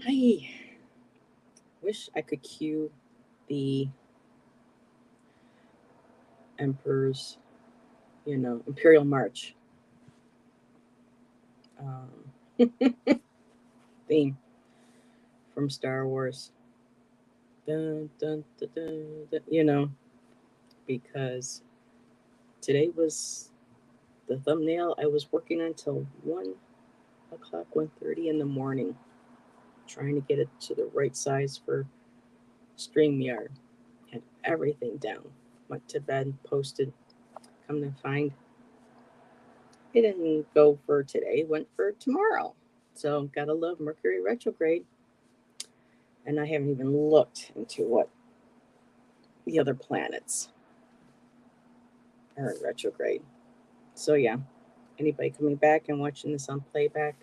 I wish I could cue the Emperor's, Imperial March um, theme from Star Wars. Dun, dun, dun, dun, dun, because today was the thumbnail I was working on till 1 o'clock, 1:30 in the morning, trying to get it to the right size for StreamYard. Had everything down. Went to bed, posted. Come to find, it didn't go for today, went for tomorrow. So, gotta love Mercury retrograde. And I haven't even looked into what the other planets are in retrograde. So, yeah, anybody coming back and watching this on playback,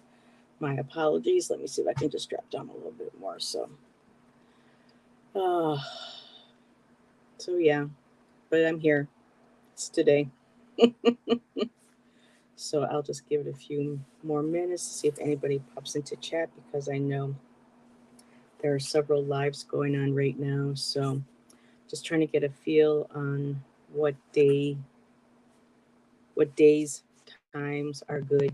my apologies. Let me see if I can just drop down a little bit more. Uh, so yeah, but I'm here. It's today. So I'll just give it a few more minutes to see if anybody pops into chat because I know there are several lives going on right now. So just trying to get a feel on what day, what days, times are good,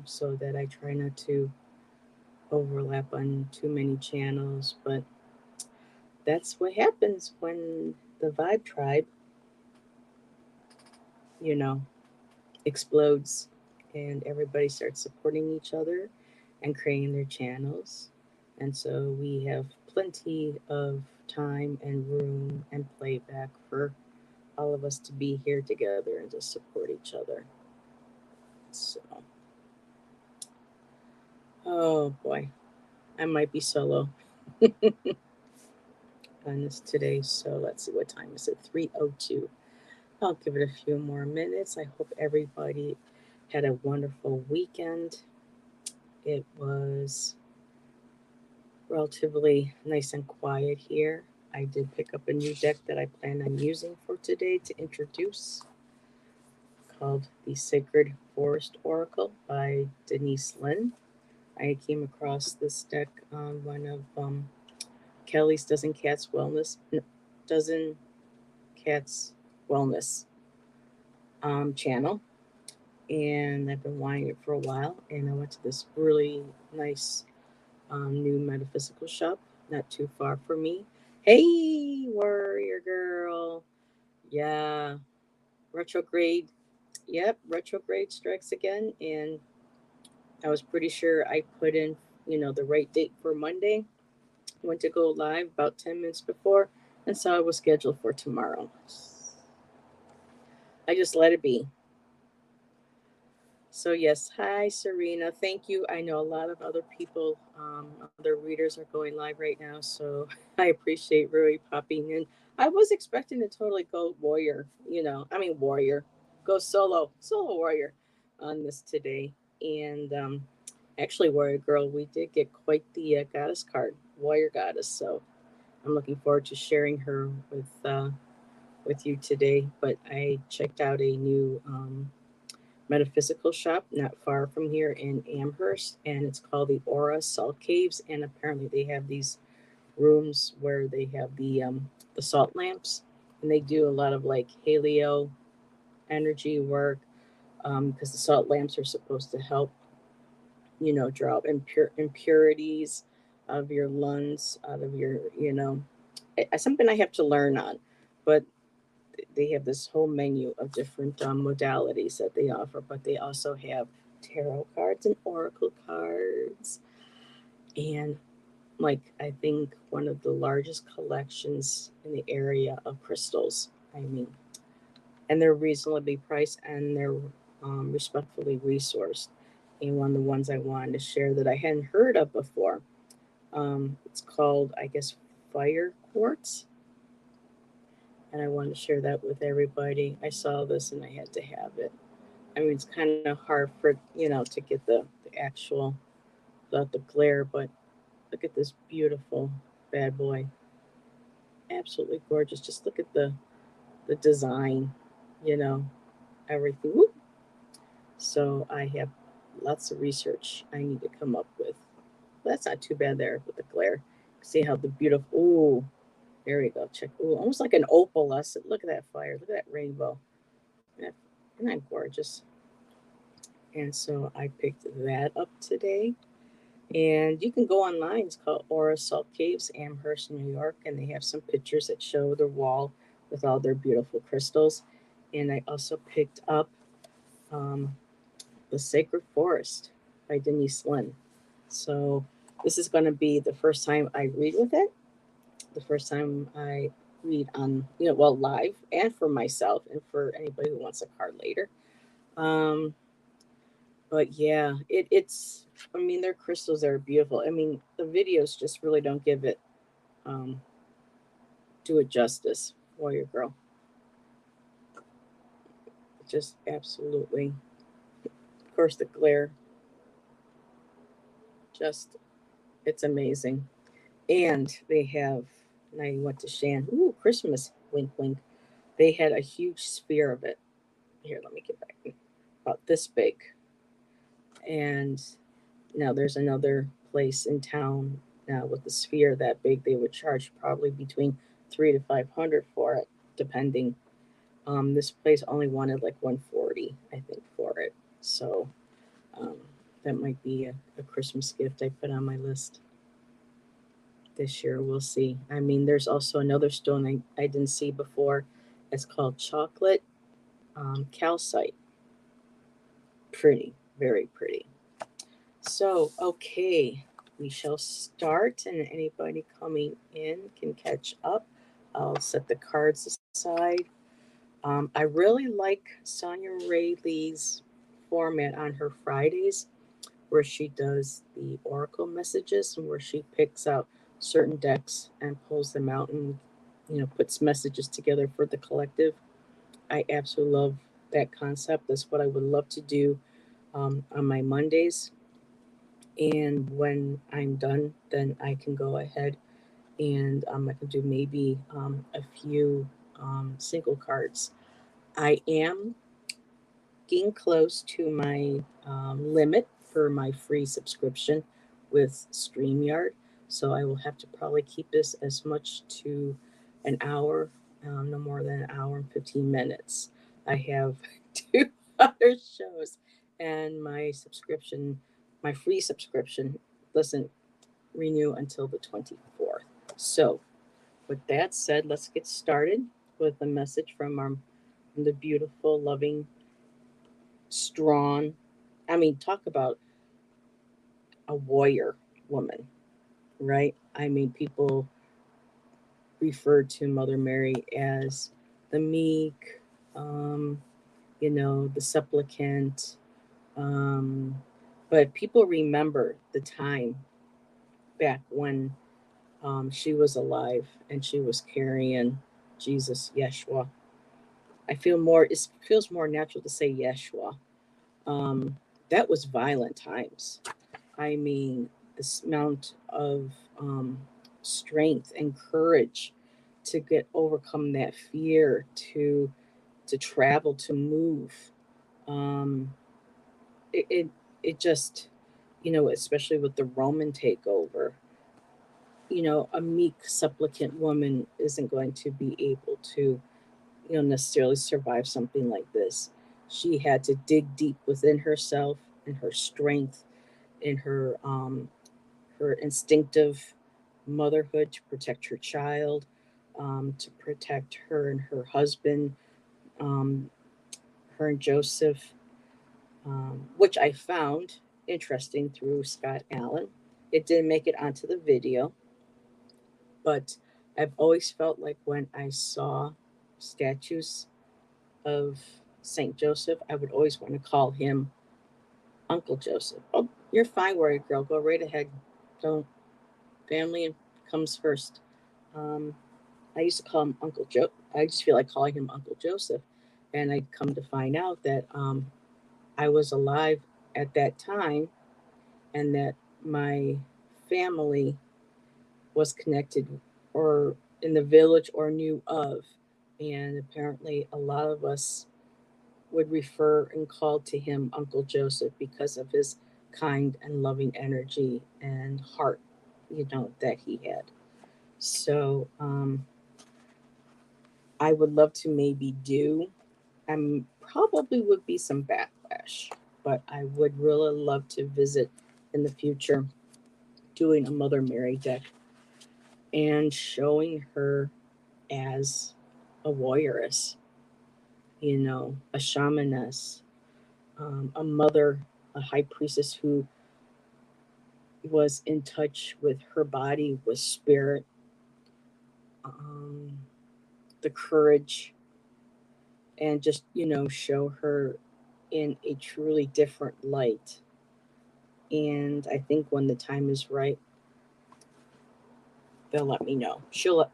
so that I try not to overlap on too many channels. But that's what happens when the Vibe Tribe, you know, explodes and everybody starts supporting each other and creating their channels. And so we have plenty of time and room and playback for all of us to be here together and just support each other. So, oh boy, I might be solo on this today. So let's see, what time is it? 3:02. I'll give it a few more minutes. I hope everybody had a wonderful weekend. It was relatively nice and quiet here. I did pick up a new deck that I plan on using for today to introduce, called the Sacred Forest Oracle by Denise Lynn. I came across this deck on one of Kelly's Dozen Cats Wellness channel, and I've been wanting it for a while. And I went to this really nice new metaphysical shop not too far from me. Hey, warrior girl. Yeah, retrograde. Yep, retrograde strikes again. And I was pretty sure I put in, the right date for Monday. Went to go live about 10 minutes before and saw it was scheduled for tomorrow. I just let it be. So, yes, hi, Serena. Thank you. I know a lot of other people, other readers are going live right now. So, I appreciate Rui popping in. I was expecting to totally go warrior, warrior, go solo warrior on this today. And actually, warrior girl, we did get quite the goddess card, warrior goddess. So, I'm looking forward to sharing her with you today. But I checked out a new metaphysical shop not far from here in Amherst, and it's called the Aura Salt Caves. And apparently, they have these rooms where they have the salt lamps, and they do a lot of like halio energy work, because the salt lamps are supposed to help, draw up impurities of your lungs, out of your, something I have to learn on, but they have this whole menu of different modalities that they offer, but they also have tarot cards and oracle cards, and like I think one of the largest collections in the area of crystals. I mean, and they're reasonably priced and they're respectfully resourced. And one of the ones I wanted to share that I hadn't heard of before, it's called, I guess, Fire Quartz, and I wanted to share that with everybody. I saw this and I had to have it. I mean, it's kind of hard for to get the actual the glare, but look at this beautiful bad boy, absolutely gorgeous. Just look at the design, you know, everything. Woo! So I have lots of research I need to come up with That's not too bad there with the glare. See how the beautiful, ooh, there you go. Check, ooh, almost like an opalescent. Look at that fire. Look at that rainbow. Isn't that gorgeous? And so I picked that up today. And you can go online. It's called Aura Salt Caves, Amherst, New York. And they have some pictures that show the wall with all their beautiful crystals. And I also picked up um, The Sacred Forest by Denise Lynn. So this is going to be the first time I read with it. The first time I read on, well, live and for myself and for anybody who wants a card later. Um, but yeah, it's, I mean, their crystals are beautiful. I mean, the videos just really don't give it, um, do it justice. Warrior Girl. Just absolutely. Of course, the glare, just, it's amazing. And they have, now you went to Shan, ooh, Christmas, wink, wink. They had a huge sphere of it. Here, let me get back. About this big. And now there's another place in town now with the sphere that big. They would charge probably between 300 to 500 for it, depending. This place only wanted like 140, I think, for it. So um, that might be a Christmas gift I put on my list this year. We'll see. I mean, there's also another stone I didn't see before. It's called chocolate calcite. Pretty, very pretty. So, okay, we shall start, and anybody coming in can catch up. I'll set the cards aside. I really like Sonia Rayleigh's format on her Fridays, where she does the oracle messages and where she picks out certain decks and pulls them out and puts messages together for the collective. I absolutely love that concept. That's what I would love to do on my Mondays. And when I'm done, then I can go ahead and I can do maybe a few single cards. I am getting close to my limit for my free subscription with StreamYard. So I will have to probably keep this as much to an hour, no more than an hour and 15 minutes. I have two other shows, and my subscription, my free subscription, doesn't renew until the 24th. So, with that said, let's get started with a message from the beautiful, loving, strong. I mean, talk about a warrior woman, right? I mean, people refer to Mother Mary as the meek, um, the supplicant. Um, but people remember the time back when she was alive and she was carrying Jesus, Yeshua. I feel more, it feels more natural to say Yeshua. Um, that was violent times. I mean, this amount of um, strength and courage to get overcome that fear, to travel, to move. Um, it it just, especially with the Roman takeover, a meek supplicant woman isn't going to be able to, necessarily survive something like this. She had to dig deep within herself and her strength in her instinctive motherhood to protect her child, to protect her and her husband, um, her and Joseph, which I found interesting through Scott Allen. It didn't make it onto the video, but I've always felt like when I saw statues of Saint Joseph, I would always want to call him Uncle Joseph. Oh, you're fine, warrior girl. Go right ahead. Don't family comes first. Um, I used to call him Uncle Joe. I just feel like calling him Uncle Joseph, and I come to find out that I was alive at that time, and that my family was connected or in the village or knew of, and apparently a lot of us would refer and call to him Uncle Joseph because of his kind and loving energy and heart, that he had. So I would love to maybe do, probably would be some backlash, but I would really love to visit in the future doing a Mother Mary deck and showing her as a warrioress, a shamaness, a mother, a high priestess who was in touch with her body, with spirit, um, the courage, and just, show her in a truly different light. And I think when the time is right, they'll let me know. She will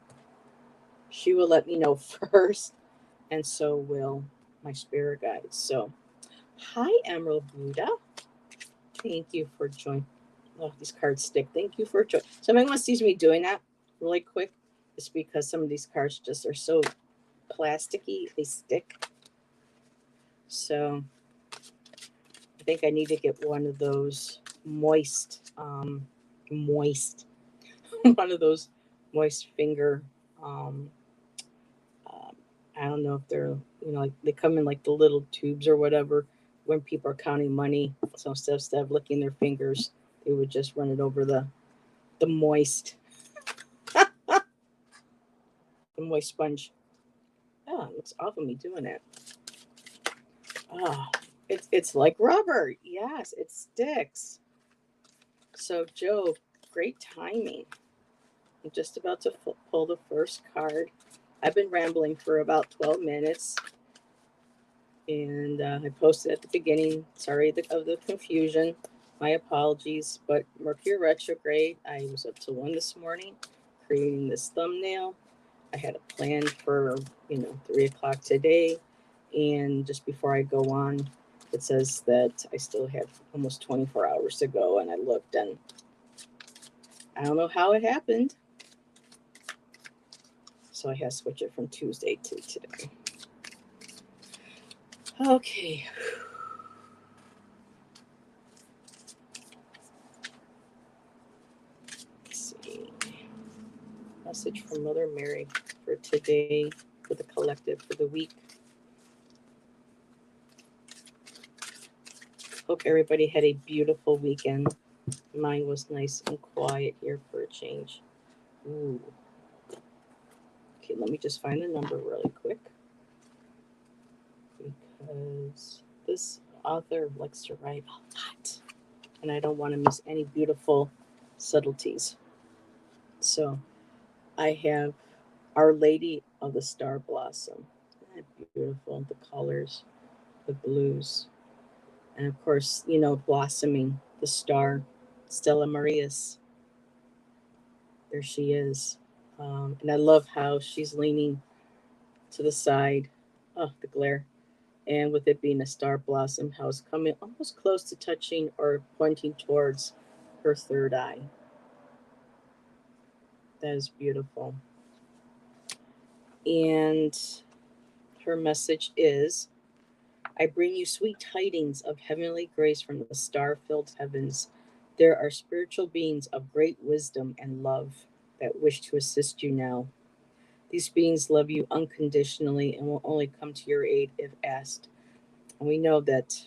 let me know first, and so will my spirit guides. So, hi, Emerald Buddha. Thank you for joining. Oh, these cards stick. Thank you for joining. Somebody wants to see me doing that really quick. It's because some of these cards just are so plasticky, they stick. So I think I need to get one of those moist, one of those moist finger. Um, um, I don't know if they're, like they come in like the little tubes or whatever when people are counting money. So instead of licking their fingers, they would just run it over the moist, the moist sponge. Oh, it looks awful me doing it. Oh, it's like rubber. Yes, it sticks. So Joe, great timing. I'm just about to pull the first card. I've been rambling for about 12 minutes, and I posted at the beginning. Sorry of the confusion. My apologies. But Mercury retrograde. I was up till 1 this morning, creating this thumbnail. I had a plan for 3 o'clock today, and just before I go on, it says that I still have almost 24 hours to go, and I looked, and I don't know how it happened. So I had to switch it from Tuesday to today. Okay. Let's see. Message from Mother Mary for today, for the collective, for the week. Hope everybody had a beautiful weekend. Mine was nice and quiet here for a change. Ooh. Okay, let me just find the number really quick, because this author likes to write a lot, and I don't want to miss any beautiful subtleties. So I have Our Lady of the Star Blossom. Isn't that beautiful? The colors, the blues, and of course, blossoming, the star, Stella Marias. There she is. And I love how she's leaning to the side. Oh, the glare. And with it being a star blossom, how it's coming almost close to touching or pointing towards her third eye. That is beautiful. And her message is, I bring you sweet tidings of heavenly grace from the star-filled heavens. There are spiritual beings of great wisdom and love that wish to assist you now. These beings love you unconditionally and will only come to your aid if asked. And we know that,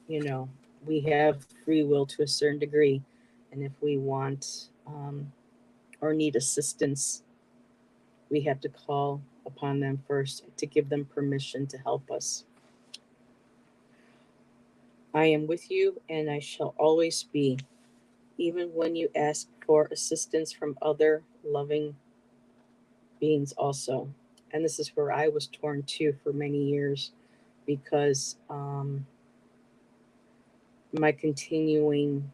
we have free will to a certain degree. And if we want or need assistance, we have to call upon them first to give them permission to help us. I am with you, and I shall always be, even when you ask for assistance from other loving beings also. And this is where I was torn too for many years, because my continuing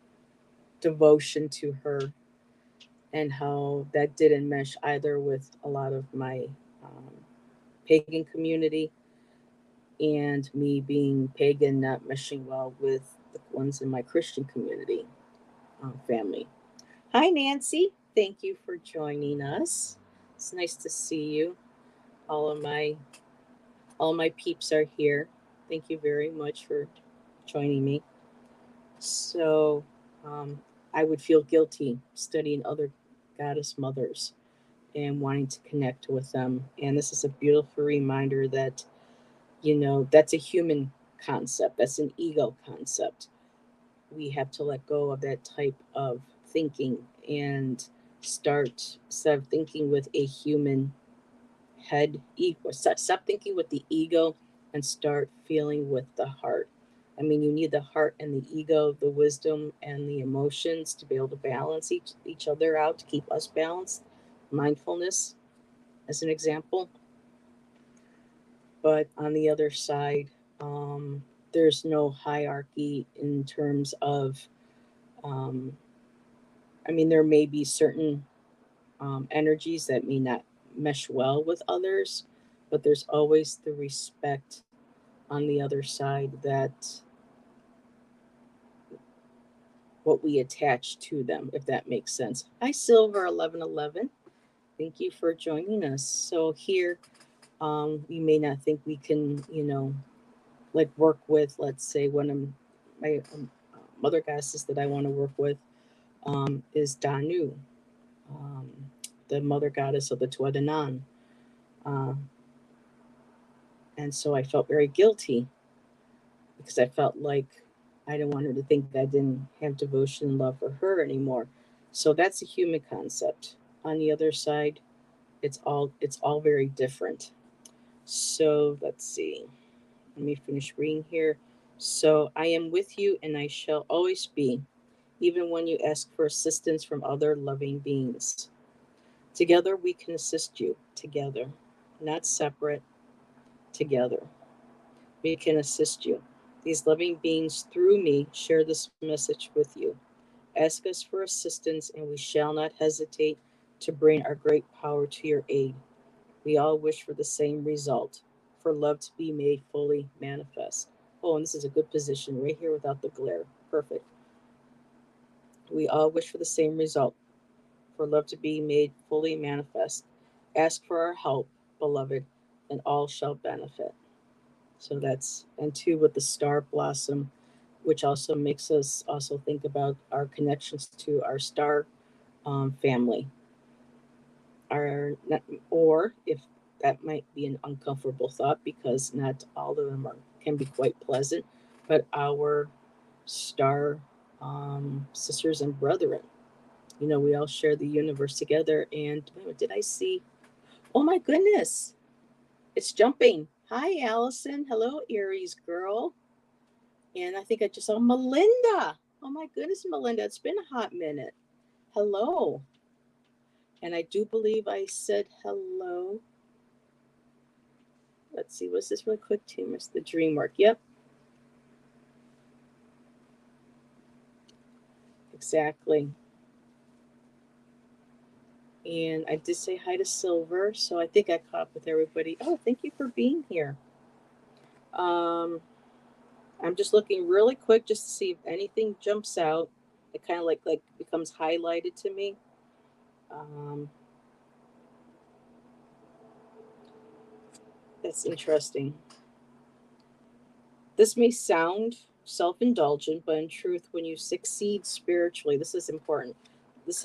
devotion to her, and how that didn't mesh either with a lot of my um, pagan community, and me being pagan not meshing well with the ones in my Christian community, family. Hi, Nancy. Thank you for joining us. It's nice to see you. All of my peeps are here. Thank you very much for joining me. So I would feel guilty studying other goddess mothers and wanting to connect with them. And this is a beautiful reminder that, that's a human concept, that's an ego concept. We have to let go of that type of thinking and instead of thinking with a human head ego, stop thinking with the ego and start feeling with the heart. I mean, you need the heart and the ego, the wisdom and the emotions to be able to balance each other out, to keep us balanced. Mindfulness, as an example. But on the other side, there's no hierarchy in terms of, um, I mean, there may be certain energies that may not mesh well with others, but there's always the respect on the other side that what we attach to them, if that makes sense. Hi, Silver 1111. Thank you for joining us. So here, we may not think we can, like work with, let's say, one of my mother goddesses that I want to work with is Danu, um, the mother goddess of the Tuatanan. Uh, and so I felt very guilty because I felt like I didn't want her to think that I didn't have devotion and love for her anymore. So that's a human concept. On the other side, it's all very different. So let's see. Let me finish reading here. So I am with you and I shall always be, even when you ask for assistance from other loving beings. Together we can assist you, together, not separate, together. We can assist you. These loving beings through me share this message with you. Ask us for assistance, and we shall not hesitate to bring our great power to your aid. We all wish for the same result, for love to be made fully manifest. Oh, and this is a good position right here without the glare. Perfect. We all wish for the same result, for love to be made fully manifest. Ask for our help, beloved, and all shall benefit. So that's, and two with the star blossom, which also makes us also think about our connections to our star family. Or if that might be an uncomfortable thought because not all of them can be quite pleasant, but our star sisters and brethren. We all share the universe together. And wait, did I see? Oh my goodness, it's jumping. Hi, Allison. Hello, Aries girl. And I think I just saw Melinda. Oh my goodness, Melinda, it's been a hot minute. Hello. And I do believe I said hello. Let's see, was this really quick too? Miss the dream work. Yep, exactly. And I did say hi to Silver, so I think I caught up with everybody. Oh, thank you for being here. Um, I'm just looking really quick just to see if anything jumps out. It kind of like becomes highlighted to me. Um, that's interesting. This may sound self indulgent, but in truth, when you succeed spiritually, this is important.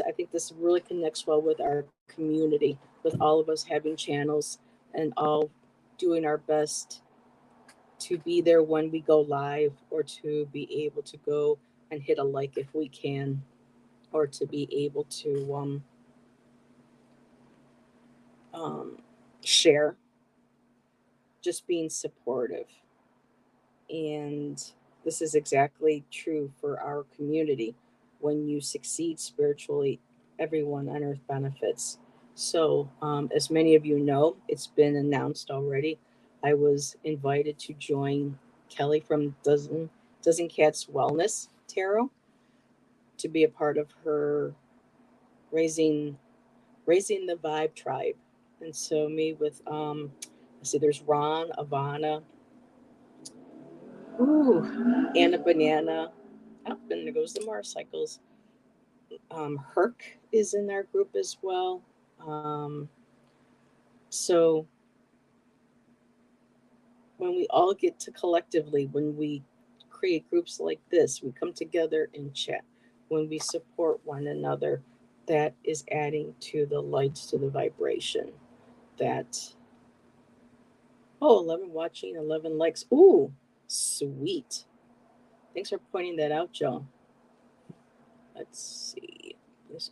I think this really connects well with our community, with all of us having channels and all doing our best to be there when we go live or to be able to go and hit a like if we can, or to be able to um, share, just being supportive. And this is exactly true for our community. When you succeed spiritually, everyone on earth benefits. So, as many of you know, it's been announced already. I was invited to join Kelly from Dozen Cats Wellness Tarot to be a part of her raising raising the vibe tribe. And so me with I see there's Ron, Ivana, Anna Banana. Oh, and there goes the motorcycles. Herc is in our group as well. Um, so when we all get to collectively, when we create groups like this. We come together and chat. When we support one another, that is adding to the lights, to the vibration. That, oh, 11 watching, 11 likes. Ooh, sweet. Thanks for pointing that out, Joe. Let's see.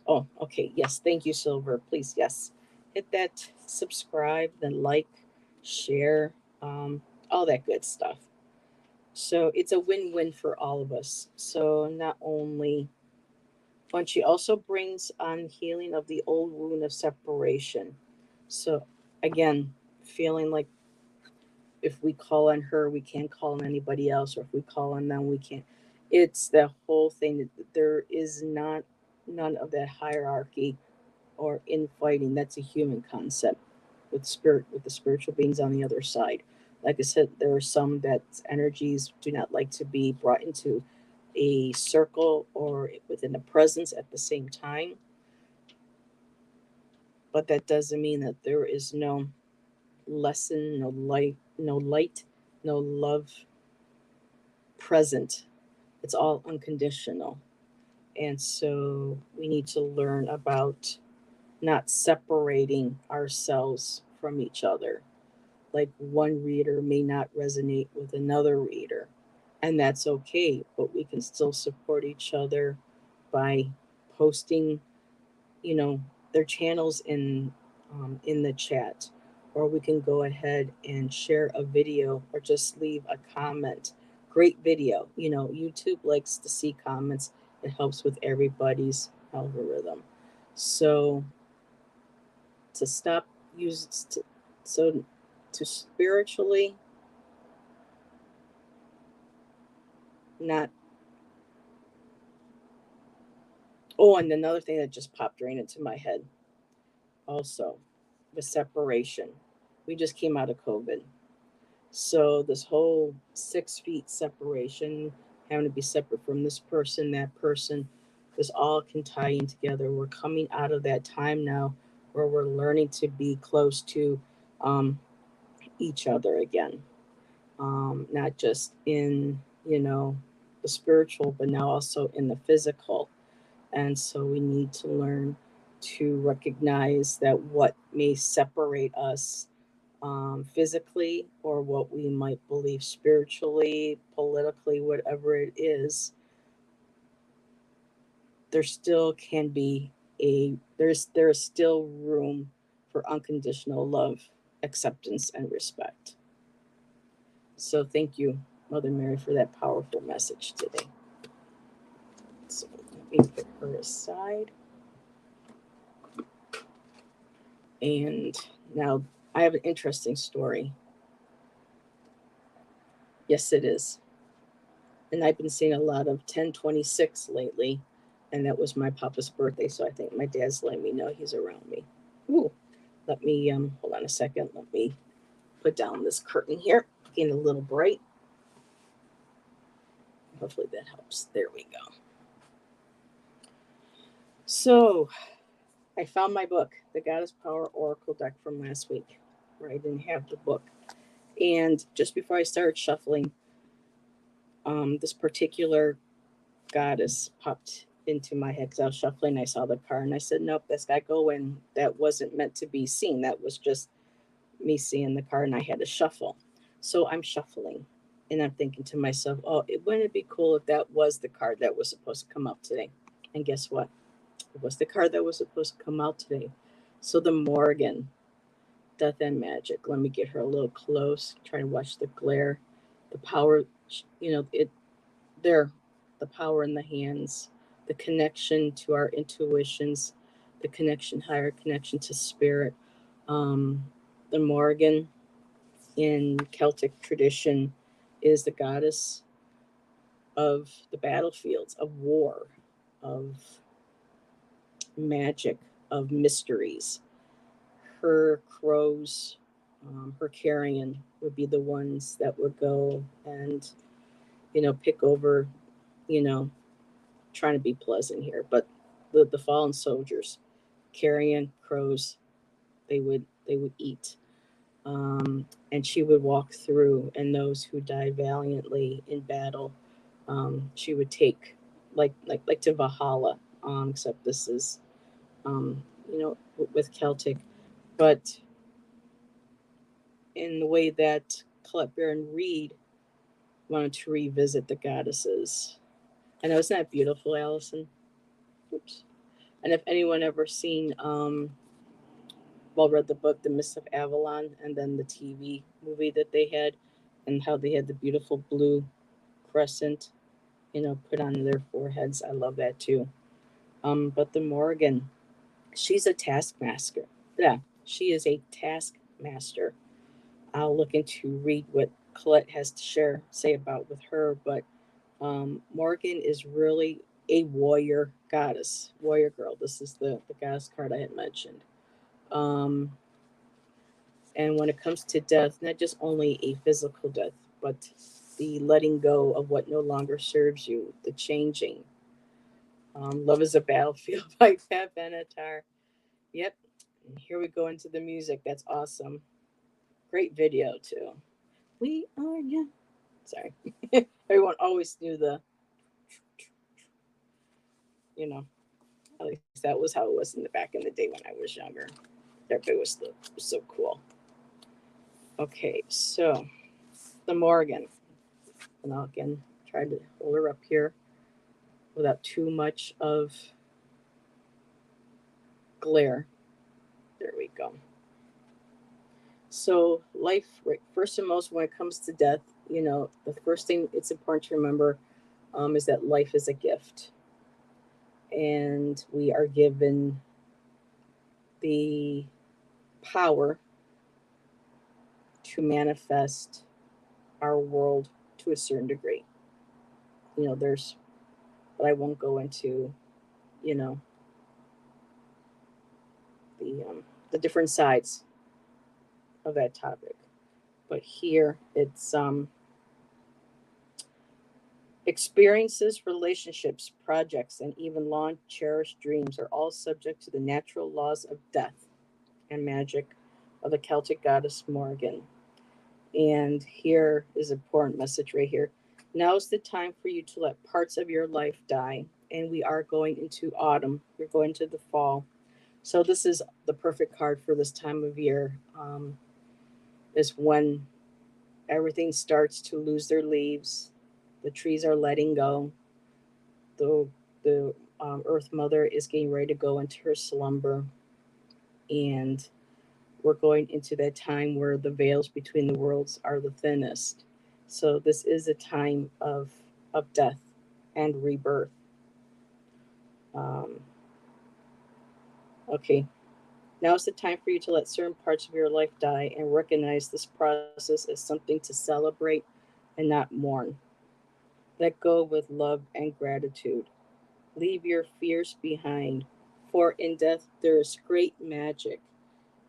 Oh, okay. Yes. Thank you, Silver. Please, yes. Hit that subscribe, then like, share, all that good stuff. So it's a win-win for all of us. So not only, but she also brings on healing of the old wound of separation. So again, feeling like if we call on her, we can't call on anybody else, or if we call on them, we can't. It's the whole thing that there is not none of that hierarchy or infighting. That's a human concept with the spiritual beings on the other side. Like I said, there are some that energies do not like to be brought into a circle or within a presence at the same time. But that doesn't mean that there is no lesson, no light, no love present. It's all unconditional. And so we need to learn about not separating ourselves from each other. Like one reader may not resonate with another reader, and that's okay, but we can still support each other by posting, you know, their channels in the chat, or we can go ahead and share a video or just leave a comment. Great video. YouTube likes to see comments. It helps with everybody's algorithm. So to stop use to, so to spiritually not. Oh, and another thing that just popped right into my head also was separation. We just came out of COVID. So this whole 6 feet separation, having to be separate from this person, that person, this all can tie in together. We're coming out of that time now where we're learning to be close to um, each other again, not just in the spiritual, but now also in the physical. And so we need to learn to recognize that what may separate us physically, or what we might believe spiritually, politically, whatever it is, there still can be there is still room for unconditional love, acceptance, and respect. So thank you, Mother Mary, for that powerful message today. So let me put her aside. And now I have an interesting story. Yes, it is. And I've been seeing a lot of 1026 lately. And that was my papa's birthday. So I think my dad's letting me know he's around me. Ooh, let me, hold on a second. Let me put down this curtain here. Getting a little bright. Hopefully that helps. There we go. So I found my book, the Goddess Power Oracle deck from last week, where I didn't have the book. And just before I started shuffling, this particular goddess popped into my head because I was shuffling. I saw the card and I said, nope, that's got to go in. That wasn't meant to be seen. That was just me seeing the card and I had to shuffle. So I'm shuffling and I'm thinking to myself, oh, wouldn't it be cool if that was the card that was supposed to come out today? And guess what? It was the card that was supposed to come out today. So the Morgan, Death and Magic. Let me get her a little close, try to watch the glare. The power, there, the power in the hands, the connection to our intuitions, the connection, higher connection to spirit. Um, the Morgan in Celtic tradition is the goddess of the battlefields, of war, of magic, of mysteries. Her crows, her carrion would be the ones that would go and, pick over, you know, trying to be pleasant here, but the fallen soldiers, carrion, crows, they would eat. And she would walk through, and those who died valiantly in battle she would take, like to Valhalla. Except this is, um, with Celtic, but in the way that Colette Baron Reed wanted to revisit the goddesses. I know, isn't that beautiful, Allison? Oops. And if anyone ever seen, read the book, The Mists of Avalon, and then the TV movie that they had, and how they had the beautiful blue crescent, put on their foreheads. I love that too. But the Morgan, she's a taskmaster. Yeah, she is a taskmaster. I'll look into read what Colette has to say about with her, but Morgan is really a warrior goddess, warrior girl. This is the goddess card I had mentioned. Um, and when it comes to death, not just only a physical death, but the letting go of what no longer serves you, the changing. Love is a Battlefield by Pat Benatar. Yep. And here we go into the music. That's awesome. Great video, too. We are young. Sorry. Everyone always knew you know, at least that was how it was in the back in the day when I was younger. Everybody was so cool. Okay, so the Morgan. And I'll again try to hold her up here without too much of glare. There we go. So life, right, first and most, when it comes to death, the first thing it's important to remember, is that life is a gift, and we are given the power to manifest our world to a certain degree. There's, but I won't go into, you know, the different sides of that topic. But here it's experiences, relationships, projects, and even long cherished dreams are all subject to the natural laws of death and magic of the Celtic goddess Morgan. And here is an important message right here. Now is the time for you to let parts of your life die. And we are going into autumn. We're going to the fall. So this is the perfect card for this time of year. Is when everything starts to lose their leaves. The trees are letting go. The Earth Mother is getting ready to go into her slumber. And we're going into that time where the veils between the worlds are the thinnest. So this is a time of death and rebirth. Um, okay, now is the time for you to let certain parts of your life die and recognize this process as something to celebrate and not mourn. Let go with love and gratitude. Leave your fears behind, for in death there is great magic,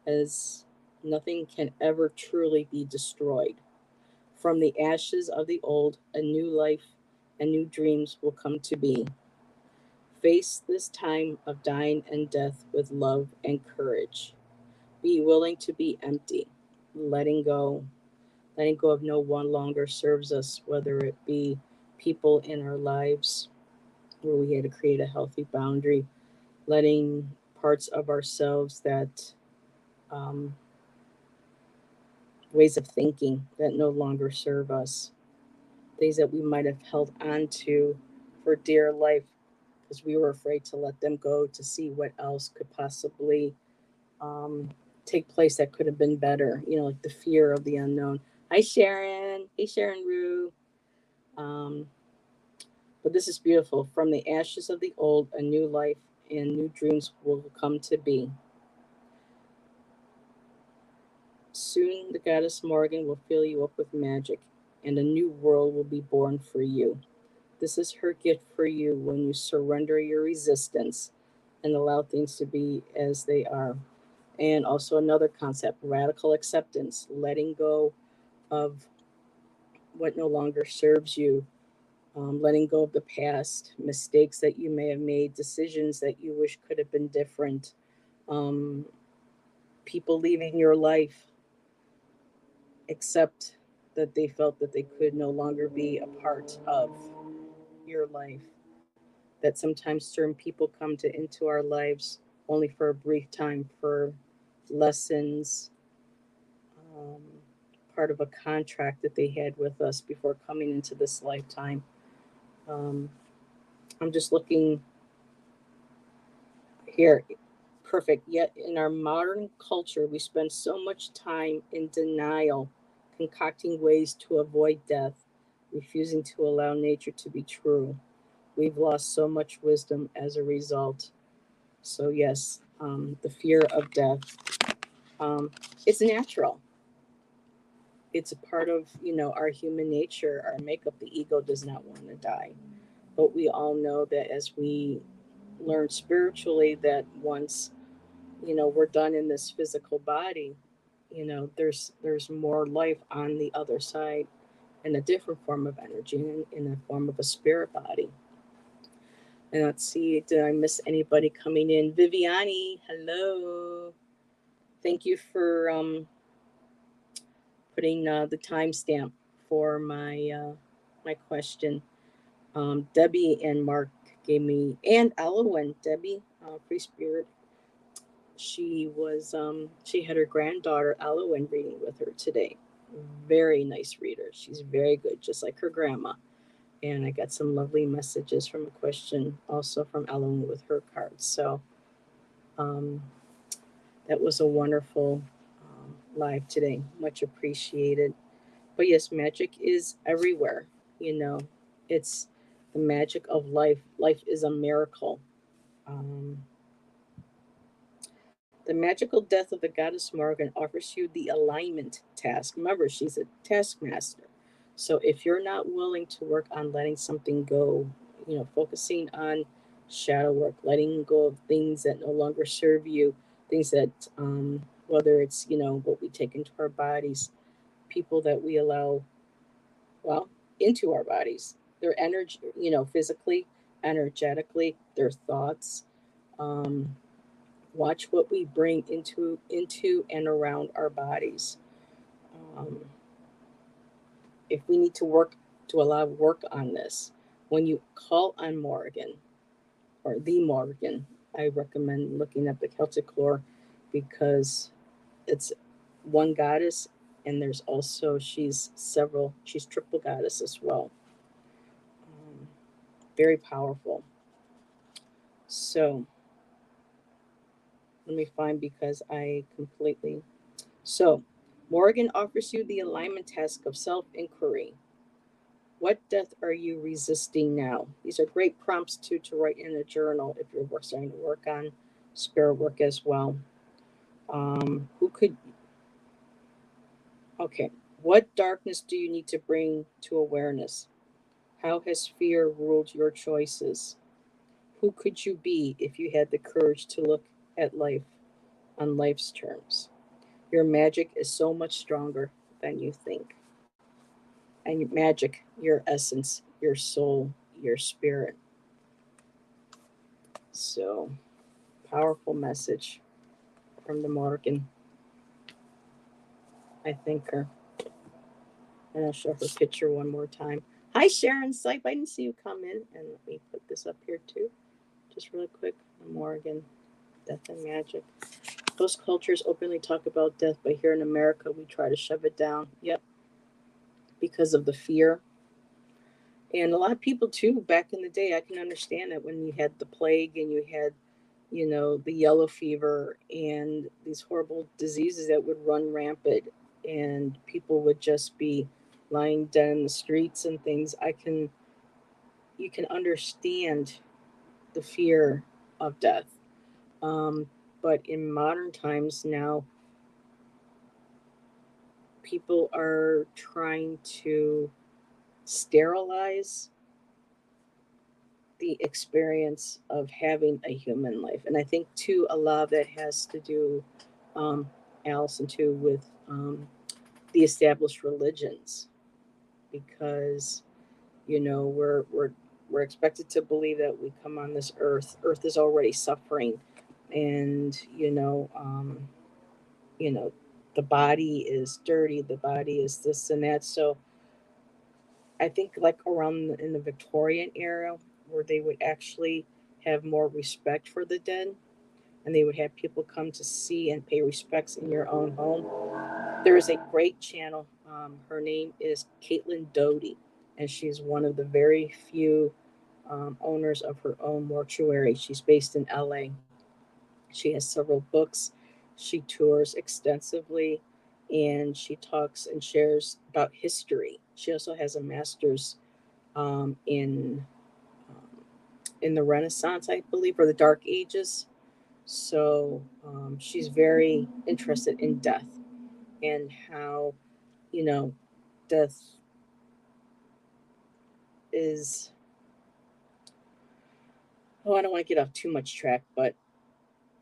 as nothing can ever truly be destroyed. From the ashes of the old, a new life and new dreams will come to be. Face this time of dying and death with love and courage. Be willing to be empty, letting go, letting go of no one longer serves us, whether it be people in our lives where we had to create a healthy boundary, letting parts of ourselves that, um, ways of thinking that no longer serve us, things that we might have held on to for dear life because we were afraid to let them go to see what else could possibly, um, take place that could have been better, like the fear of the unknown. Hi, Sharon. Hey, Sharon Rue. Um, but this is beautiful. From the ashes of the old, a new life and new dreams will come to be. Soon the goddess Morgan will fill you up with magic, and a new world will be born for you. This is her gift for you when you surrender your resistance and allow things to be as they are. And also, another concept, radical acceptance, letting go of what no longer serves you, letting go of the past, mistakes that you may have made, decisions that you wish could have been different, um, people leaving your life, except that they felt that they could no longer be a part of. your life. That sometimes certain people come to into our lives only for a brief time for lessons, um, part of a contract that they had with us before coming into this lifetime. Um, I'm just looking here. Perfect. Yet in our modern culture, we spend so much time in denial, concocting ways to avoid death, refusing to allow nature to be true. We've lost so much wisdom as a result. So, yes, the fear of death, um, it's natural. It's a part of, our human nature, our makeup. The ego does not want to die. But we all know that as we learn spiritually, that once we're done in this physical body, there's more life on the other side in a different form of energy, in a form of a spirit body. And let's see, did I miss anybody coming in? Viviani, hello. Thank you for putting the timestamp for my question. Debbie and Mark gave me, and Elowen, Debbie, free spirit. She had her granddaughter Elowen reading with her today. Very nice reader. She's very good, just like her grandma. And I got some lovely messages from a question also from Elowen with her cards. So um, that was a wonderful live today. Much appreciated. But yes, magic is everywhere. You know, it's the magic of life. Life is a miracle. Um, the magical death of the goddess Morgan offers you the alignment task. Remember, she's a taskmaster. So if you're not willing to work on letting something go, focusing on shadow work, letting go of things that no longer serve you, things that, whether it's, what we take into our bodies, people that we allow, well, into our bodies, their energy, physically, energetically, their thoughts. Um, Watch what we bring into and around our bodies. Um, if we need to work to allow work on this, when you call on Morrigan or the Morrigan, I recommend looking up the Celtic lore because it's one goddess, and there's also she's triple goddess as well. Um, Very powerful. So let me find because I completely. So Morgan offers you the alignment task of self inquiry. What death are you resisting now? These are great prompts to write in a journal if you're starting to work on spirit work as well. Who could, okay, what darkness do you need to bring to awareness? How has fear ruled your choices? Who could you be if you had the courage to look at life on life's terms? Your magic is so much stronger than you think. And your magic, your essence, your soul, your spirit. So, powerful message from the Morgan. I thank her. And I'll show her picture one more time. Hi, Sharon Sipe. I didn't see you come in. And let me put this up here too, just really quick. Morgan, death and magic. Most cultures openly talk about death, but here in America, we try to shove it down. Yep, because of the fear. And a lot of people, too, back in the day, I can understand it when you had the plague and you had, the yellow fever and these horrible diseases that would run rampant and people would just be lying dead in the streets and things. You can understand the fear of death. Um, but in modern times now, people are trying to sterilize the experience of having a human life. And I think, too, a lot of that has to do, um, Allison, too, with the established religions, because, we're expected to believe that we come on this earth. Earth is already suffering, and you know, the body is dirty. The body is this and that. So I think like around in the Victorian era, where they would actually have more respect for the dead, and they would have people come to see and pay respects in your own home. There is a great channel. Her name is Caitlin Doty, and she's one of the very few owners of her own mortuary. She's based in LA. She has several books. She tours extensively, and she talks and shares about history. She also has a master's um, in um, in the Renaissance, I believe, or the Dark Ages. So she's very interested in death and how, you know, death is. Oh, I don't want to get off too much track, but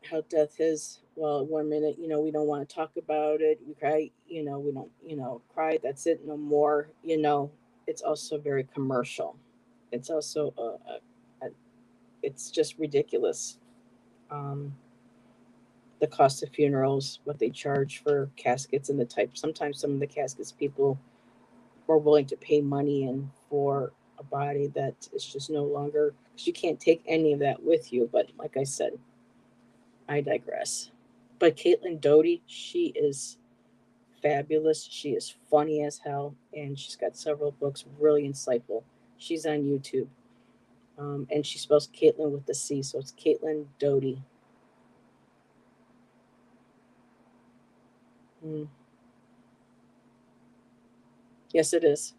how death is. Well, 1 minute, we don't want to talk about it. We cry, we don't, cry. That's it, no more. It's also very commercial. It's also it's just ridiculous. Um, the cost of funerals, what they charge for caskets, and the type. Sometimes some of the caskets people are willing to pay money in for a body that is just no longer, because you can't take any of that with you. But like I said, I digress. But Caitlin Doty, she is fabulous. She is funny as hell, and she's got several books, really insightful. She's on YouTube, and she spells Caitlin with the C, so it's Caitlin Doty. Mm. Yes, it is.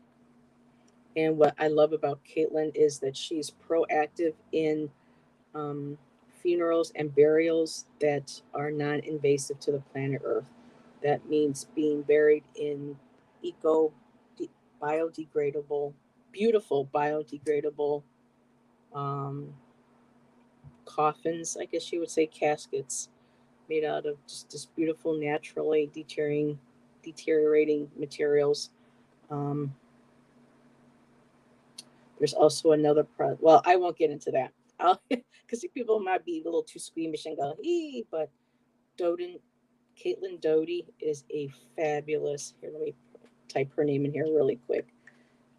And what I love about Caitlin is that she's proactive in um, funerals and burials that are non invasive to the planet Earth. That means being buried in eco biodegradable, beautiful biodegradable um, coffins, I guess you would say caskets, made out of just this beautiful, naturally deteriorating materials. Um, there's also another well, I won't get into that. Because people might be a little too squeamish and go, but Doden, Caitlin Doty is a fabulous. Here, let me type her name in here really quick,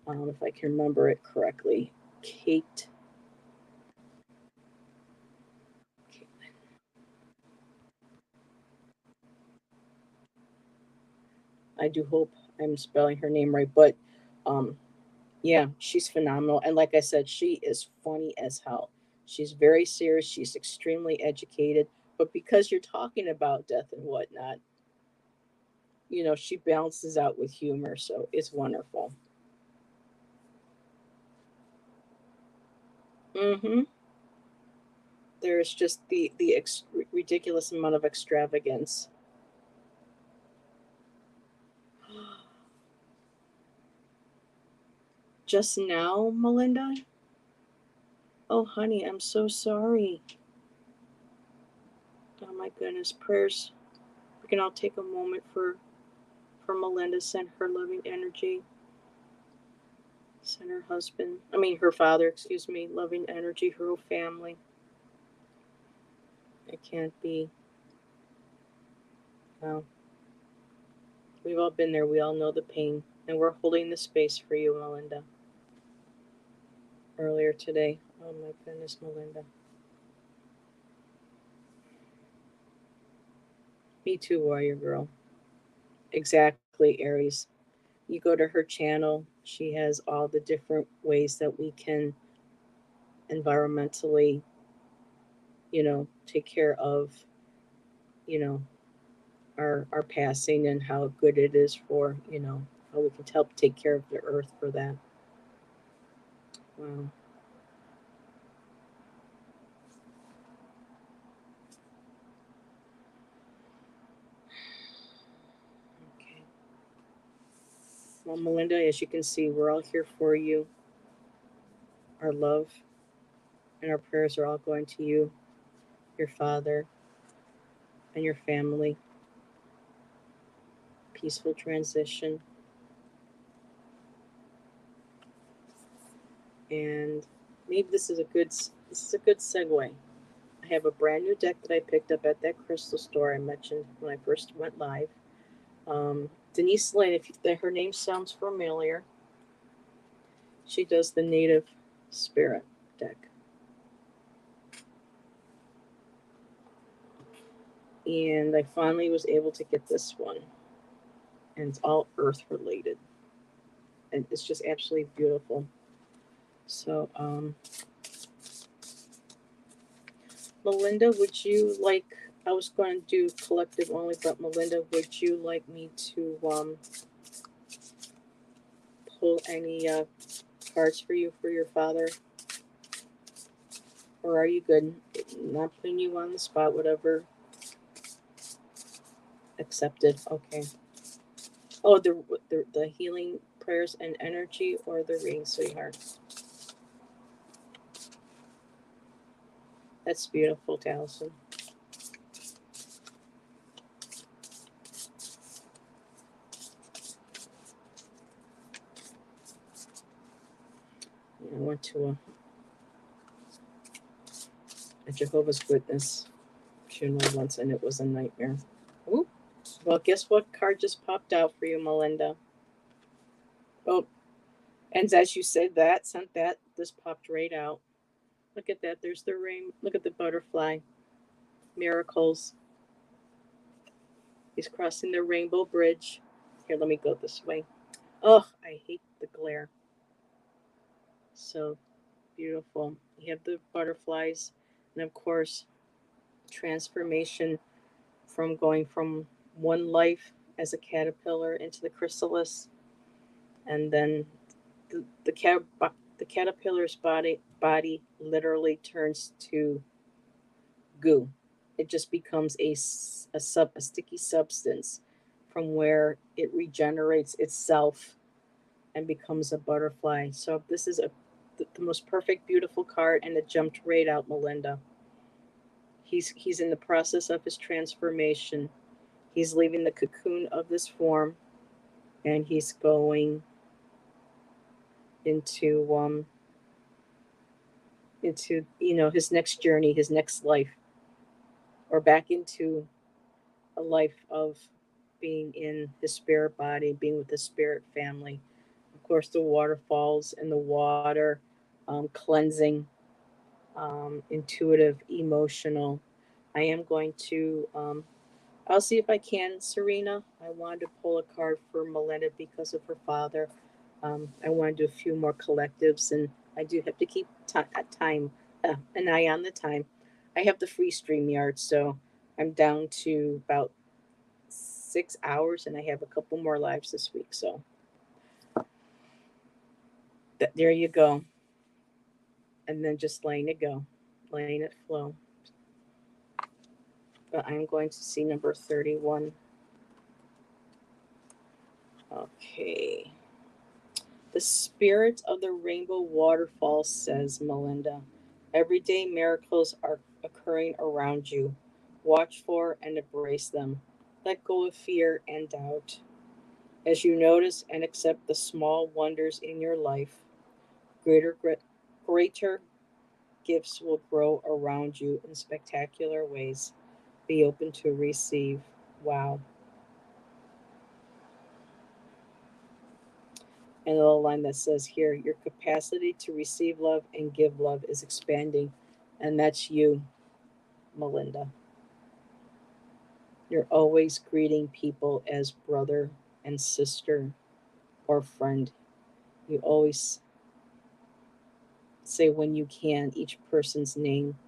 if I can remember it correctly. Kate. I do hope I'm spelling her name right, but um, yeah, she's phenomenal. And like I said, she is funny as hell. She's very serious. She's extremely educated. But because you're talking about death and whatnot, she balances out with humor. So it's wonderful. Mm-hmm. There's just the ridiculous amount of extravagance. Just now, Melinda? Oh, honey, I'm so sorry. Oh my goodness, prayers. We can all take a moment for Melinda. Send her loving energy. Send her husband. I mean, her father. Excuse me. Loving energy. Her whole family. It can't be. No, we've all been there. We all know the pain, and we're holding the space for you, Melinda. Earlier today. Oh my goodness, Melinda. Me too, warrior girl. Exactly, Aries. You go to her channel. She has all the different ways that we can environmentally, take care of, you know, our passing, and how good it is for, how we can help take care of the earth for that. Wow. Okay. Well, Melinda, as you can see, we're all here for you. Our love and our prayers are all going to you, your father, and your family. Peaceful transition. And maybe this is a good segue. I have a brand new deck that I picked up at that crystal store I mentioned when I first went live. Denise Lynn, if her name sounds familiar, She does the Native Spirit deck. And I finally was able to get this one. And it's all earth related. And it's just absolutely beautiful. So, Melinda, would you like, I was going to do collective only, but Melinda, would you like me to pull any cards for you for your father? Or are you good? Not putting you on the spot, whatever. Accepted. Okay. Oh, the healing prayers and energy, or the ring, sweetheart. That's beautiful, Allison. I went to a Jehovah's Witness funeral once, and it was a nightmare. Ooh. Well, guess what card just popped out for you, Melinda? Oh, and as you said that, sent that, this popped right out. Look at that. There's the ring. Look at the butterfly. Miracles. He's crossing the rainbow bridge. Here, let me go this way. Oh, I hate the glare. So beautiful. You have the butterflies, and of course, transformation from going from one life as a caterpillar into the chrysalis, and then the caterpillar's body literally turns to goo. It just becomes a sticky substance from where it regenerates itself and becomes a butterfly. So this is the most perfect, beautiful card, and it jumped right out, Melinda. He's in the process of his transformation. He's leaving the cocoon of this form, and he's going into his next journey, his next life, or back into a life of being in his spirit body, being with the spirit family. Of course, the waterfalls and the water, cleansing, intuitive, emotional. I am going to, I'll see if I can, Serena. I wanted to pull a card for Melinda because of her father. I want to do a few more collectives, and I do have to keep an eye on the time. I have the free stream yard, so I'm down to about 6 hours, and I have a couple more lives this week. So there you go. And then just letting it go, letting it flow. But I'm going to see number 31. Okay. The spirit of the rainbow waterfall says, Melinda, everyday miracles are occurring around you. Watch for and embrace them. Let go of fear and doubt. As you notice and accept the small wonders in your life, greater gifts will grow around you in spectacular ways. Be open to receive. Wow. And a little line that says here, your capacity to receive love and give love is expanding. And that's you, Melinda. You're always greeting people as brother and sister or friend. You always say when you can each person's name.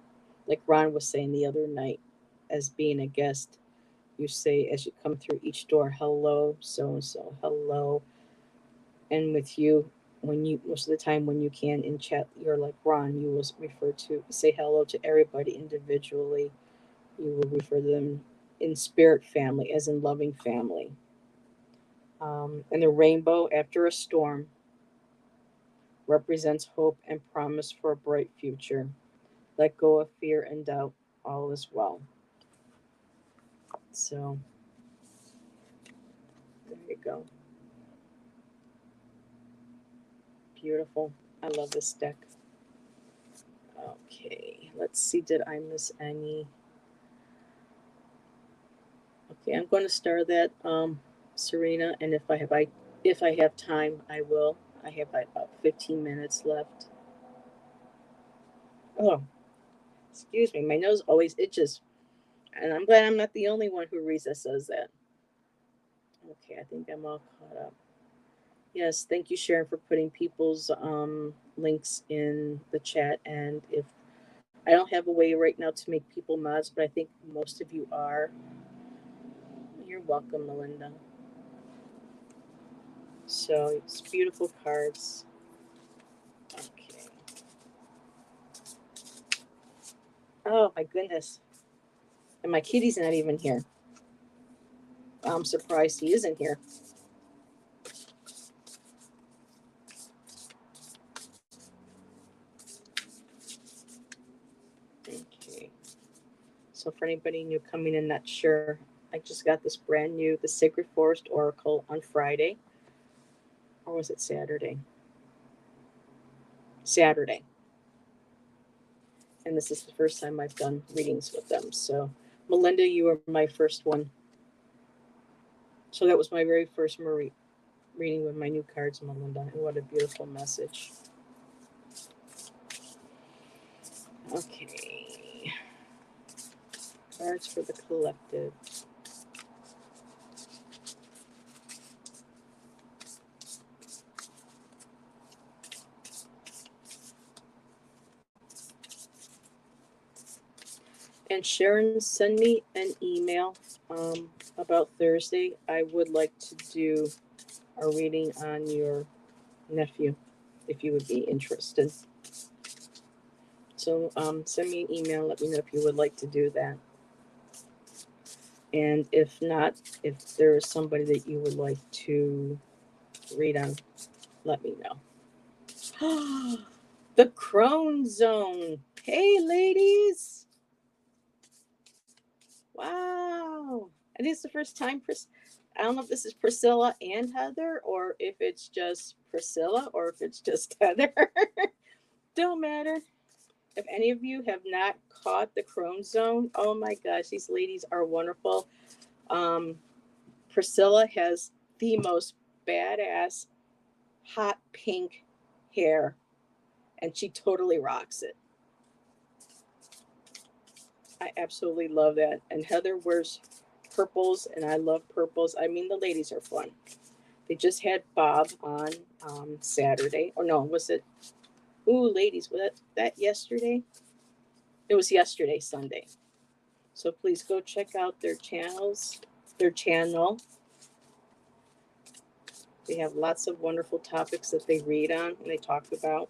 Like Ron was saying the other night, as being a guest, you say as you come through each door, hello, so and so, hello. And with you, when you most of the time when you can in chat, you're like Ron, you will refer to say hello to everybody individually. You will refer to them in spirit family, as in loving family. And the rainbow after a storm represents hope and promise for a bright future. Let go of fear and doubt. All is well. So there you go. Beautiful. I love this deck. Okay, let's see. Did I miss any? Okay, I'm going to start that, Serena, and if I have time, I will. I have about 15 minutes left. Oh, excuse me. My nose always itches. And I'm glad I'm not the only one who reads that says that. Okay, I think I'm all caught up. Yes, thank you, Sharon, for putting people's links in the chat. And if I don't have a way right now to make people mods, but I think most of you are. You're welcome, Melinda. So it's beautiful cards. Okay. Oh my goodness. And my kitty's not even here. I'm surprised he isn't here. Okay. So for anybody new coming in, not sure, I just got this brand new, the Sacred Forest Oracle on Friday. Or was it Saturday? Saturday. And this is the first time I've done readings with them. So Melinda, you were my first one. So that was my very first reading with my new cards, Melinda. And what a beautiful message. Okay. Cards for the collective. And Sharon, send me an email about Thursday. I would like to do a reading on your nephew, if you would be interested. So send me an email. Let me know if you would like to do that. And if not, if there is somebody that you would like to read on, let me know. The Crone Zone. Hey, ladies. Wow. And it's the first time. I don't know if this is Priscilla and Heather, or if it's just Priscilla, or if it's just Heather. Don't matter. If any of you have not caught the Crone Zone, oh my gosh, these ladies are wonderful. Priscilla has the most badass hot pink hair, and she totally rocks it. I absolutely love that. And Heather wears purples, and I love purples. I mean, the ladies are fun. They just had Bob on Saturday. Or no, was it? Ooh, ladies, was that yesterday? It was yesterday, Sunday. So please go check out their channels, their channel. They have lots of wonderful topics that they read on and they talk about.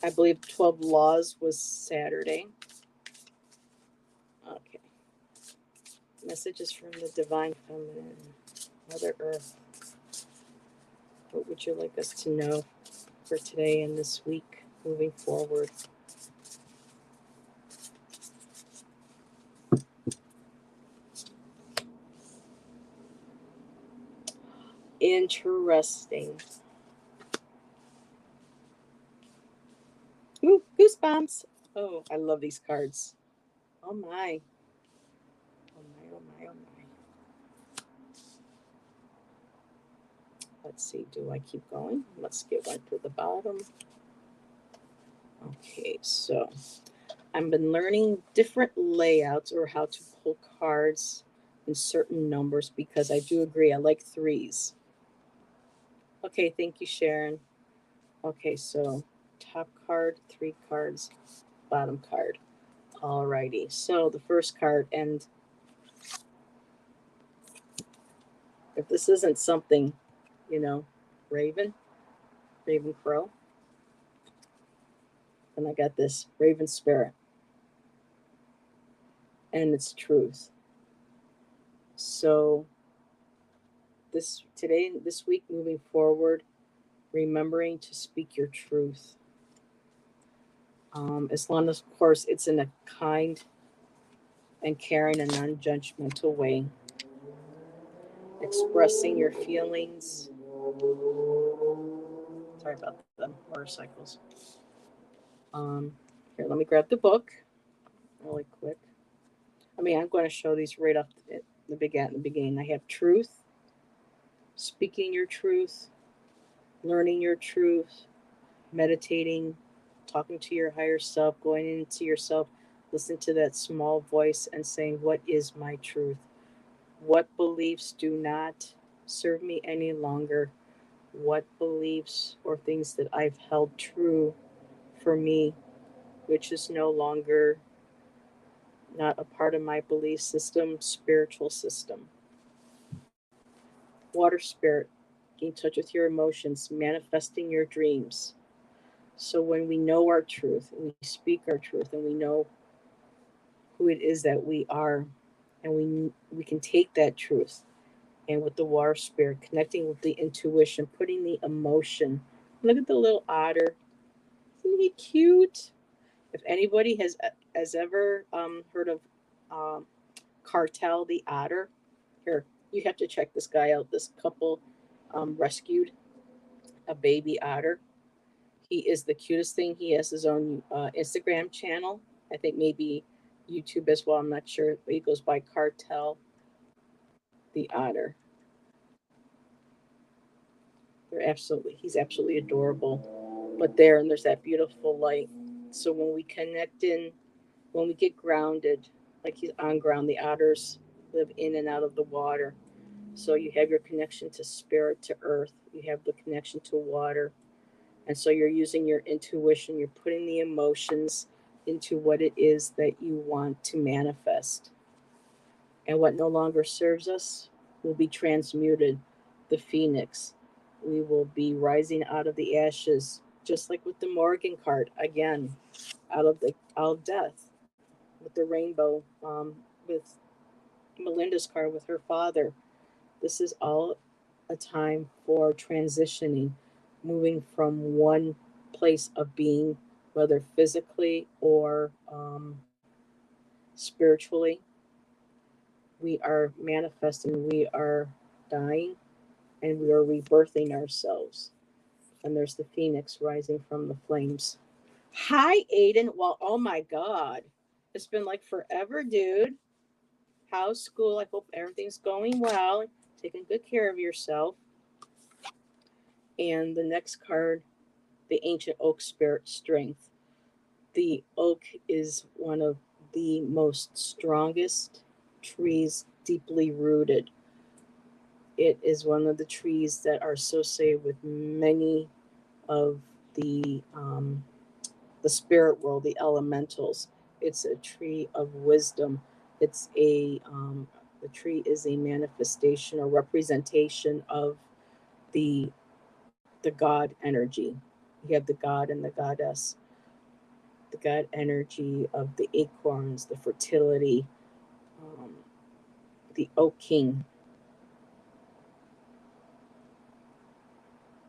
I believe 12 Laws was Saturday. Okay. Messages from the Divine Feminine, Mother Earth. What would you like us to know for today and this week moving forward? Interesting. Ooh, goosebumps. Oh, I love these cards. Oh my. Oh my, oh my, oh my. Let's see, do I keep going? Let's get one to the bottom. Okay, so I've been learning different layouts or how to pull cards in certain numbers because I do agree, I like threes. Okay, thank you, Sharon. Okay, so top card, 3 cards, bottom card. Alrighty, so the first card, and if this isn't something, Raven Crow, then I got this Raven Spirit, and it's truth. So this week, moving forward, remembering to speak your truth. As long as, of course, it's in a kind and caring and non-judgmental way. Expressing your feelings. Sorry about the motorcycles. Here, let me grab the book really quick. I mean, I'm going to show these right off the beginning. I have truth, speaking your truth, learning your truth, meditating, talking to your higher self, going into yourself, listen to that small voice and saying, what is my truth? What beliefs do not serve me any longer? What beliefs or things that I've held true for me, which is no longer not a part of my belief system, spiritual system. Water spirit, get in touch with your emotions, manifesting your dreams. So when we know our truth, and we speak our truth, and we know who it is that we are, and we can take that truth and with the water spirit, connecting with the intuition, putting the emotion. Look at the little otter. Isn't he cute? If anybody has ever heard of um, Cartel the otter, here you have to check this guy out. This couple rescued a baby otter. He is the cutest thing. He has his own Instagram channel. I think maybe YouTube as well. I'm not sure, but he goes by Cartel the otter. He's absolutely adorable. But there's that beautiful light. So when we connect in, when we get grounded, like he's on ground, the otters live in and out of the water. So you have your connection to spirit, to earth. You have the connection to water. And so you're using your intuition, you're putting the emotions into what it is that you want to manifest. And what no longer serves us will be transmuted. The phoenix. We will be rising out of the ashes, just like with the Morgan card again, out of death, with the rainbow, with Melinda's card with her father. This is all a time for transitioning, moving from one place of being, whether physically or spiritually. We are manifesting, we are dying, and we are rebirthing ourselves. And there's the phoenix rising from the flames. Hi, Aiden. Well, oh my God. It's been like forever, dude. How's school? I hope everything's going well. Taking good care of yourself. And the next card, the ancient oak spirit strength. The oak is one of the most strongest trees, deeply rooted. It is one of the trees that are associated with many of the spirit world, the elementals. It's a tree of wisdom. It's a the tree is a manifestation or representation of the the God energy. You have the God and the goddess, the God energy of the acorns, the fertility, um, the oak king.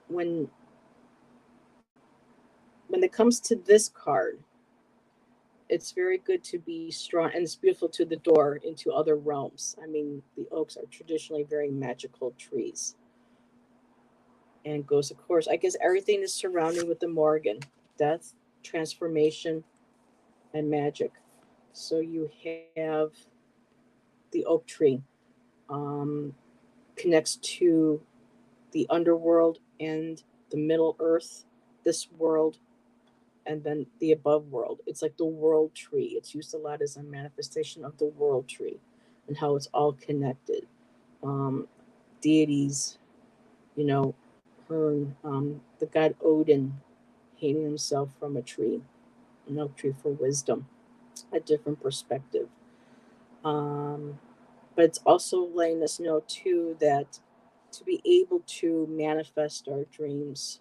When when it comes to this card, it's very good to be strong, and it's beautiful to the door into other realms. I mean, the oaks are traditionally very magical trees. And goes, of course, I guess everything is surrounded with the Morgan, death, transformation, and magic. So you have the oak tree, um, connects to the underworld and the middle earth, this world, and then the above world. It's like the world tree. It's used a lot as a manifestation of the world tree and how it's all connected. Um, Deities, you know, the god Odin hanging himself from a tree, an oak tree for wisdom, a different perspective. Um, but it's also letting us know too that to be able to manifest our dreams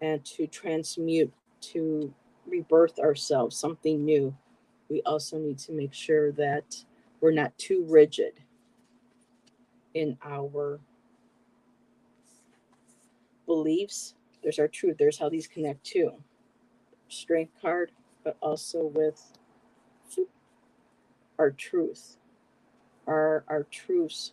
and to transmute, to rebirth ourselves, something new, we also need to make sure that we're not too rigid in our beliefs. There's our truth. There's how these connect too. Strength card, but also with our truth, our truths,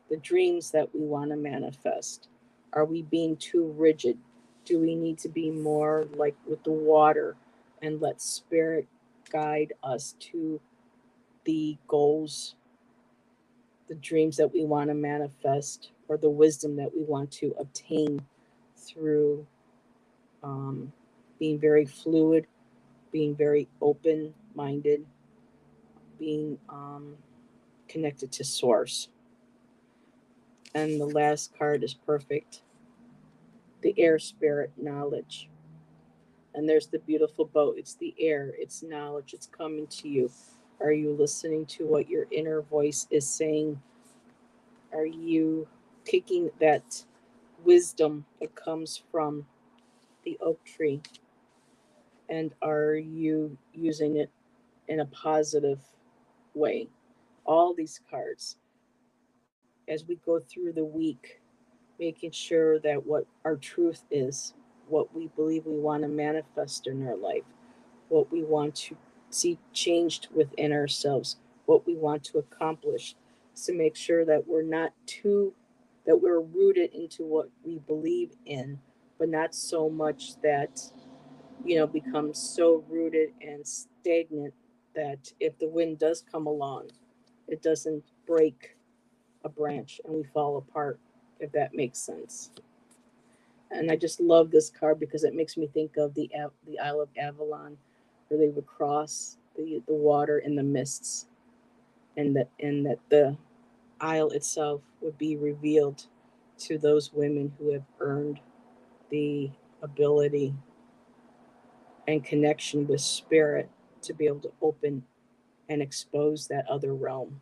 the dreams that we want to manifest. Are we being too rigid? Do we need to be more like with the water and let spirit guide us to the goals, the dreams that we want to manifest, or the wisdom that we want to obtain through um, being very fluid, being very open minded, being connected to source. And the last card is perfect, the air spirit knowledge. And there's the beautiful boat. It's the air, it's knowledge, it's coming to you. Are you listening to what your inner voice is saying? Are you taking that wisdom that comes from the oak tree, and are you using it in a positive way? All these cards, as we go through the week, making sure that what our truth is, what we believe we want to manifest in our life, what we want to see changed within ourselves, what we want to accomplish, to make sure that we're not too, that we're rooted into what we believe in, but not so much that, becomes so rooted and stagnant that if the wind does come along, it doesn't break a branch and we fall apart, if that makes sense. And I just love this card because it makes me think of the Isle of Avalon, where they would cross the water in the mists, and that the isle itself would be revealed to those women who have earned the ability and connection with spirit to be able to open and expose that other realm.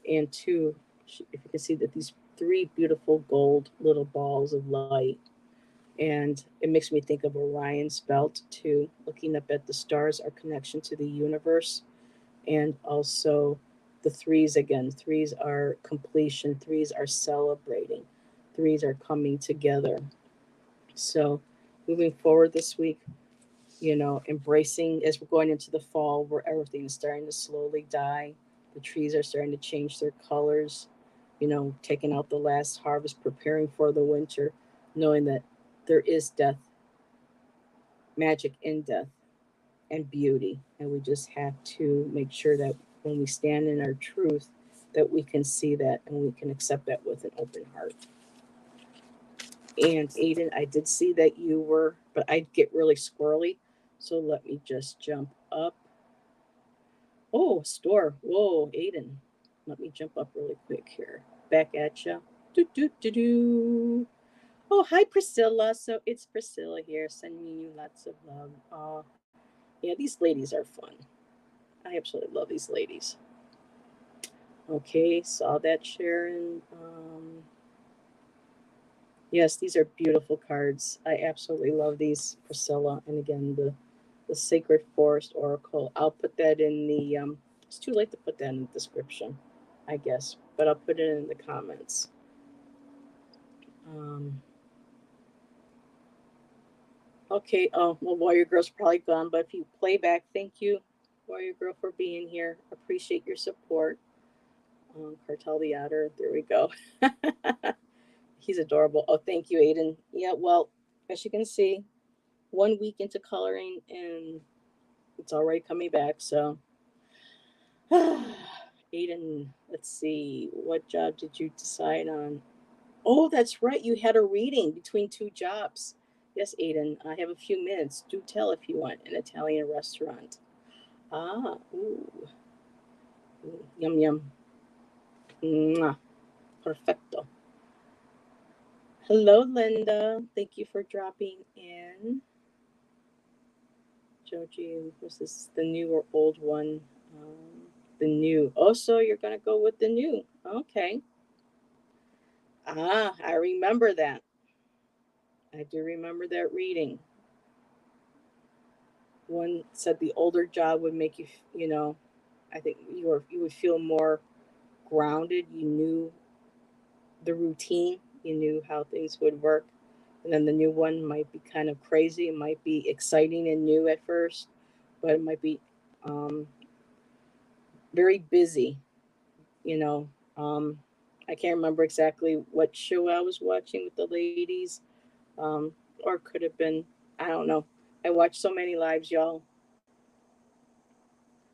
And two, if you can see that these three beautiful gold little balls of light, and it makes me think of Orion's belt too, looking up at the stars, our connection to the universe, and also the threes again. Threes are completion, threes are celebrating, threes are coming together. So, moving forward this week, embracing as we're going into the fall where everything is starting to slowly die, the trees are starting to change their colors, taking out the last harvest, preparing for the winter, knowing that there is death, magic in death, and beauty. And we just have to make sure that when we stand in our truth, that we can see that and we can accept that with an open heart. And Aiden, I did see that you were, but I'd get really squirrely. So let me just jump up. Oh, store. Whoa, Aiden. Let me jump up really quick here. Back at you. Do, do, do, do. Oh, hi, Priscilla. So it's Priscilla here, sending you lots of love. Yeah, these ladies are fun. I absolutely love these ladies. Okay, saw that, Sharon. Yes, these are beautiful cards. I absolutely love these, Priscilla. And again, the Sacred Forest Oracle. I'll put that in the. It's too late to put that in the description, I guess, but I'll put it in the comments. Um, okay. Oh, well, Warrior Girl's probably gone, but if you play back, thank you, Warrior Girl, for being here. Appreciate your support. Cartel the Otter. There we go. He's adorable. Oh, thank you, Aiden. Yeah, well, as you can see, 1 week into coloring and it's already coming back. So, Aiden, let's see. What job did you decide on? Oh, that's right. You had a reading between two jobs. Yes, Aiden, I have a few minutes. Do tell if you want an Italian restaurant. Ah, ooh, yum, yum. Mwah, perfecto. Hello, Linda. Thank you for dropping in. Joji, was this the new or old one? The new. Oh, so you're going to go with the new. Okay. Ah, I remember that. I do remember that reading. One said the older job would make you, I think you would feel more grounded. You knew the routine. You knew how things would work. And then the new one might be kind of crazy. It might be exciting and new at first, but it might be um, very busy. You know, um, I can't remember exactly what show I was watching with the ladies, um, or could have been, I don't know. I watched so many lives, y'all.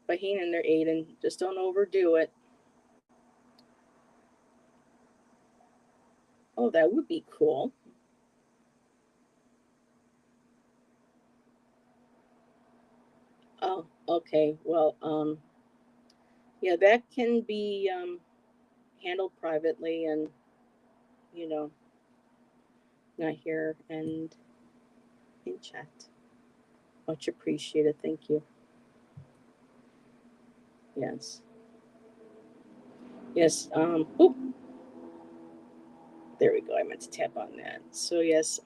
But hang in there, Aiden. Just don't overdo it. Oh, that would be cool. Oh, okay. Well, yeah, that can be handled privately and, you know, not here and in chat. Much appreciated. Thank you. Yes. Yes. Oh, there we go. I meant to tap on that. So yes.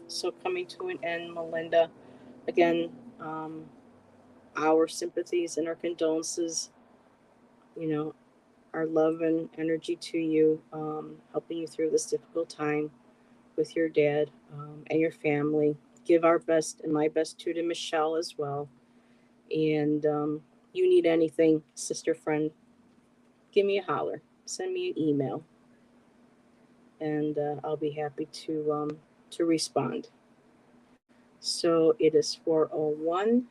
So coming to an end, Melinda. Again, our sympathies and our condolences. You know, our love and energy to you, helping you through this difficult time with your dad and your family. Give our best and my best too to Michelle as well. And you need anything, sister friend, give me a holler. Send me an email, and I'll be happy to respond. So it is 4:01,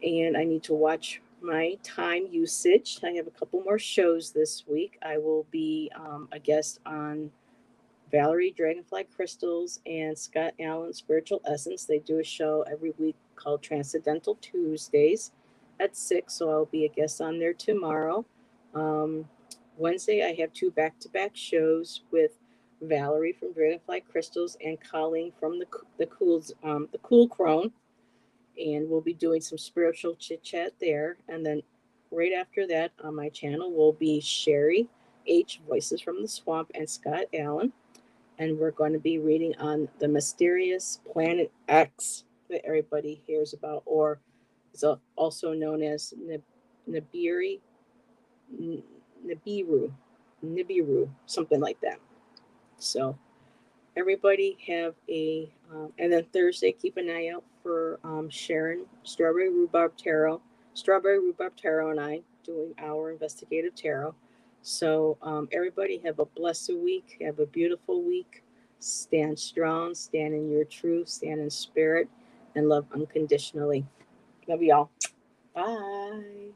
and I need to watch my time usage. I have a couple more shows this week. I will be a guest on Valerie Dragonfly Crystals and Scott Allen Spiritual Essence. They do a show every week called Transcendental Tuesdays at 6. So I'll be a guest on there tomorrow. Um, Wednesday, I have two back to back shows with Valerie from Dragonfly Crystals and Colleen from the Cool Crone. And we'll be doing some spiritual chit chat there. And then right after that on my channel will be Sherry H. Voices from the Swamp and Scott Allen, and we're going to be reading on the mysterious planet X that everybody hears about, or is also known as Nibiru, Nibiru, Nibiru, something like that. So everybody have and then Thursday, keep an eye out for Sharon Strawberry Rhubarb Tarot, and I doing our investigative tarot. So everybody have a blessed week, have a beautiful week. Stand strong, stand in your truth, stand in spirit, and love unconditionally. Love y'all. Bye.